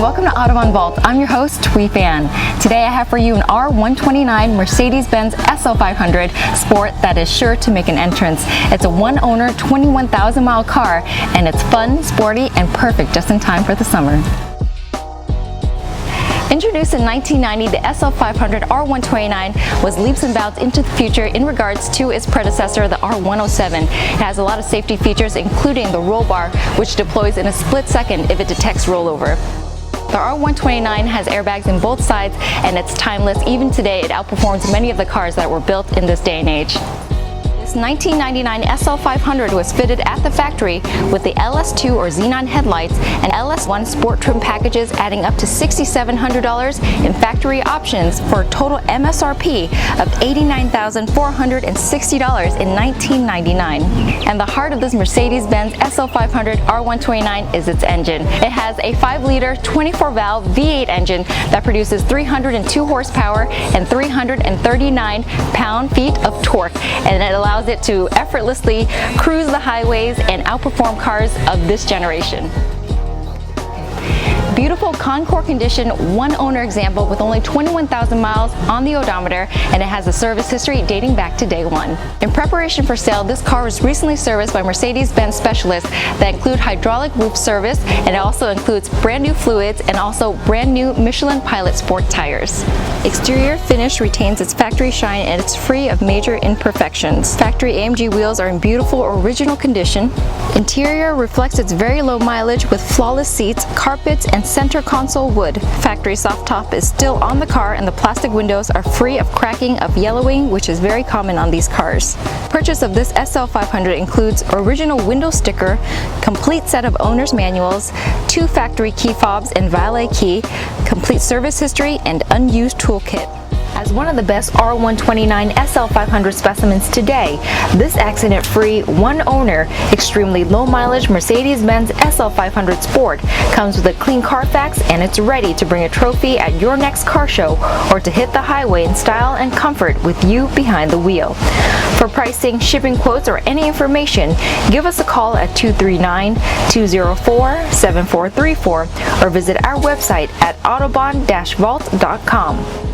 Welcome to Autobahn-Vault. I'm your host, Twee Fan. Today I have for you an R129 Mercedes-Benz SL500 Sport that is sure to make an entrance. It's a one-owner, 21,000-mile car, and it's fun, sporty, and perfect just in time for the summer. Introduced in 1990, the SL500 R129 was leaps and bounds into the future in regards to its predecessor, the R107. It has a lot of safety features, including the roll bar, which deploys in a split second if it detects rollover. The R129 has airbags in both sides, and it's timeless. Even today, it outperforms many of the cars that were built in this day and age. This 1999 SL500 was fitted at the factory with the LS2 or Xenon headlights and LS1 Sport trim packages, adding up to $6,700 in factory options for a total MSRP of $89,460 in 1999. And the heart of this Mercedes-Benz SL500 R129 is its engine. It has a 5-liter 24-valve V8 engine that produces 302 horsepower and 339 pound-feet of torque, and it allows it to effortlessly cruise the highways and outperform cars of this generation. Beautiful Concours condition, one-owner example with only 21,000 miles on the odometer, and it has a service history dating back to day one. In preparation for sale, this car was recently serviced by Mercedes-Benz specialists that include hydraulic roof service, and it also includes brand new fluids and also brand new Michelin Pilot Sport tires. Exterior finish retains its factory shine, and it's free of major imperfections. Factory AMG wheels are in beautiful original condition. Interior reflects its very low mileage with flawless seats, carpets, and center console wood. Factory soft top is still on the car, and the plastic windows are free of cracking of yellowing, which is very common on these cars. Purchase of this SL500 includes original window sticker, complete set of owner's manuals, 2 factory key fobs and valet key, complete service history, and unused toolkit. As one of the best R129 SL500 specimens today, this accident-free, one-owner, extremely low-mileage Mercedes-Benz SL500 Sport comes with a clean Carfax, and it's ready to bring a trophy at your next car show or to hit the highway in style and comfort with you behind the wheel. For pricing, shipping quotes, or any information, give us a call at 239-204-7434 or visit our website at autobahn-vault.com.